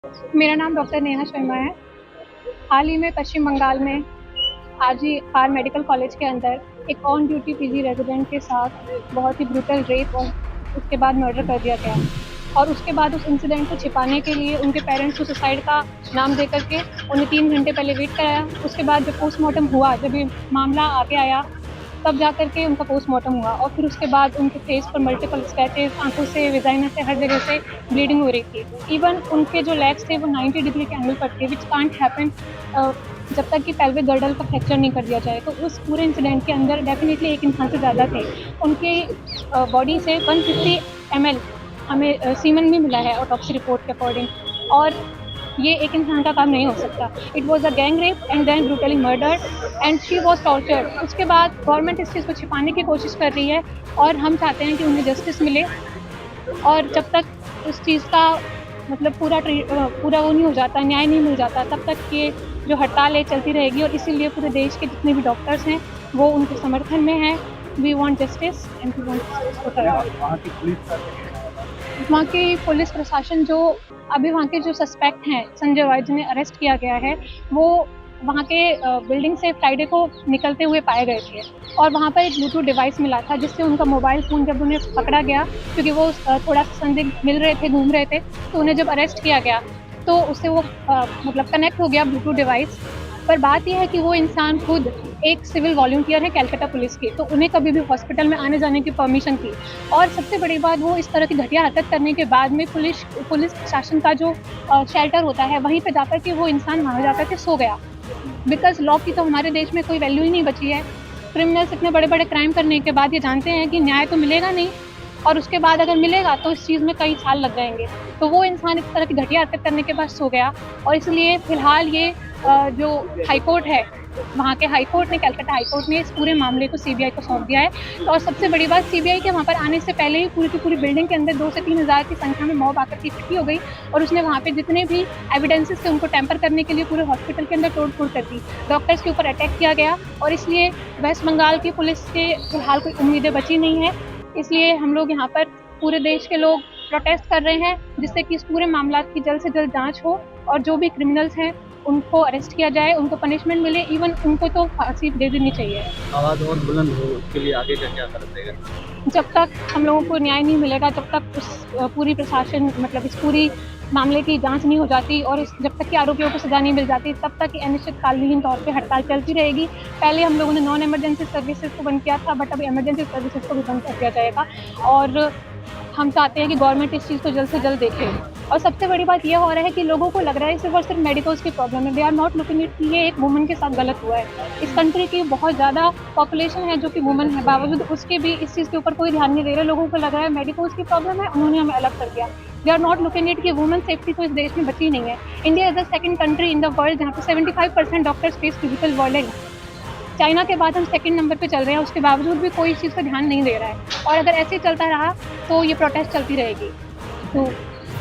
मेरा नाम डॉक्टर नेहा शर्मा है। हाल ही में पश्चिम बंगाल में आरजी खान मेडिकल कॉलेज के अंदर एक ऑन ड्यूटी पीजी रेजिडेंट के साथ बहुत ही ब्रूटल रेप और उसके बाद मर्डर कर दिया गया। और उसके बाद उस इंसिडेंट को छिपाने के लिए उनके पेरेंट्स को सुसाइड का नाम दे करके उन्हें 3 घंटे पहले वेट कराया। उसके बाद जब पोस्टमार्टम हुआ, जब ये मामला आगे आया, तब जा कर के उनका पोस्टमार्टम हुआ और फिर उसके बाद उनके फेस पर मल्टीपल स्क्रैचेस, आंखों से, वेजाइना से, हर जगह से ब्लीडिंग हो रही थी। इवन उनके जो लेग्स थे वो 90 डिग्री के एंगल पर थे, विच कांट हैपन जब तक कि पेल्विक गर्डल का फ्रैक्चर नहीं कर दिया जाए। तो उस पूरे इंसिडेंट के अंदर डेफिनेटली एक इंसान से ज़्यादा थे। उनके बॉडी से 150 ml हमें सीमन भी मिला है ऑटोप्सी रिपोर्ट के अकॉर्डिंग। और ये एक इंसान का काम नहीं हो सकता। It was a gang rape and then brutally murdered and she was tortured. उसके बाद गवर्नमेंट इस चीज़ को छिपाने की कोशिश कर रही है और हम चाहते हैं कि उन्हें जस्टिस मिले। और जब तक उस चीज़ का मतलब पूरा वो नहीं हो जाता, न्याय नहीं मिल जाता, तब तक ये जो हड़ताल है चलती रहेगी। और इसीलिए पूरे देश के जितने भी डॉक्टर्स हैं वो उनके समर्थन में हैं। We want justice and we want वहाँ की पुलिस प्रशासन जो अभी वहाँ के जो सस्पेक्ट हैं संजय वाई जिन्हें अरेस्ट किया गया है, वो वहाँ के बिल्डिंग से फ्राइडे को निकलते हुए पाए गए थे। और वहाँ पर एक ब्लूटूथ डिवाइस मिला था जिससे उनका मोबाइल फ़ोन जब उन्हें पकड़ा गया, क्योंकि वो थोड़ा संदिग्ध मिल रहे थे, घूम रहे थे, तो उन्हें जब अरेस्ट किया गया तो उससे वो मतलब कनेक्ट हो गया ब्लूटूथ डिवाइस। पर बात यह है कि वो इंसान खुद एक सिविल वॉलंटियर है कलकत्ता पुलिस के, तो उन्हें कभी भी हॉस्पिटल में आने जाने की परमिशन थी। और सबसे बड़ी बात, वो इस तरह की घटिया हरकत करने के बाद में पुलिस प्रशासन का जो शेल्टर होता है वहीं पे जाकर के वो इंसान वहाँ जाकर के सो गया। बिकॉज लॉ की तो हमारे देश में कोई वैल्यू ही नहीं बची है। क्रिमिनल्स इतने बड़े बड़े क्राइम करने के बाद ये जानते हैं कि न्याय तो मिलेगा नहीं, और उसके बाद अगर मिलेगा तो इस चीज़ में कई साल लग जाएंगे। तो वो इंसान इस तरह की घटिया हरकत करने के बाद सो गया। और इसलिए फिलहाल ये जो हाईकोर्ट है, वहाँ के हाईकोर्ट ने, कलकत्ता हाईकोर्ट ने इस पूरे मामले को सीबीआई को सौंप दिया है। और सबसे बड़ी बात, सीबीआई के वहाँ पर आने से पहले ही पूरी की पूरी बिल्डिंग के अंदर 2 से 3 हज़ार की संख्या में मॉब आकर के इकट्ठी हो गई और उसने वहाँ पे जितने भी एविडेंसेस थे उनको टेम्पर करने के लिए पूरे हॉस्पिटल के अंदर तोड़-फोड़ कर दी। डॉक्टर्स के ऊपर अटैक किया गया और इसलिए वेस्ट बंगाल की पुलिस से फिलहाल कोई उम्मीदें बची नहीं है। इसलिए हम लोग यहाँ पर पूरे देश के लोग प्रोटेस्ट कर रहे हैं, जिससे कि इस पूरे मामला की जल्द से जल्द जांच हो और जो भी क्रिमिनल्स हैं उनको अरेस्ट किया जाए, उनको पनिशमेंट मिले, इवन उनको तो फांसी दे देनी चाहिए। आवाज़ और बुलंद हो, उसके लिए आगे का क्या करेगा? जब तक हम लोगों को न्याय नहीं मिलेगा, जब तक उस पूरी प्रशासन मतलब इस पूरी मामले की जांच नहीं हो जाती और जब तक कि आरोपियों को सजा नहीं मिल जाती, तब तक अनिश्चितकालीन तौर पे हड़ताल चलती रहेगी। पहले हम लोगों ने नॉन इमरजेंसी सर्विसेज को बंद किया था, बट अब इमरजेंसी सर्विसेज को भी बंद कर दिया जाएगा। और हम चाहते हैं कि गवर्नमेंट इस चीज़ को जल्द से जल्द देखे। और सबसे बड़ी बात यह हो रहा है कि लोगों को लग रहा है सिर्फ और सिर्फ मेडिकल्स की प्रॉब्लम है। They are not looking it कि ये एक वुमन के साथ गलत हुआ है। इस कंट्री की बहुत ज़्यादा पॉपुलेशन है जो कि वुमन है, बावजूद उसके भी इस चीज़ के ऊपर कोई ध्यान नहीं दे रहे। लोगों को लग रहा है मेडिकल्स की प्रॉब्लम है, उन्होंने हमें अलग कर दिया। They are not looking it कि वुमन सेफ्टी तो इस देश में बची नहीं है। India is the second country in the world जहाँ पे 75% doctors face physical violence. China के बाद हम सेकंड नंबर पे चल रहे हैं, उसके बावजूद भी कोई इस चीज़ पर ध्यान नहीं दे रहा है। और अगर ऐसे ही चलता रहा तो ये प्रोटेस्ट चलती रहेगी। तो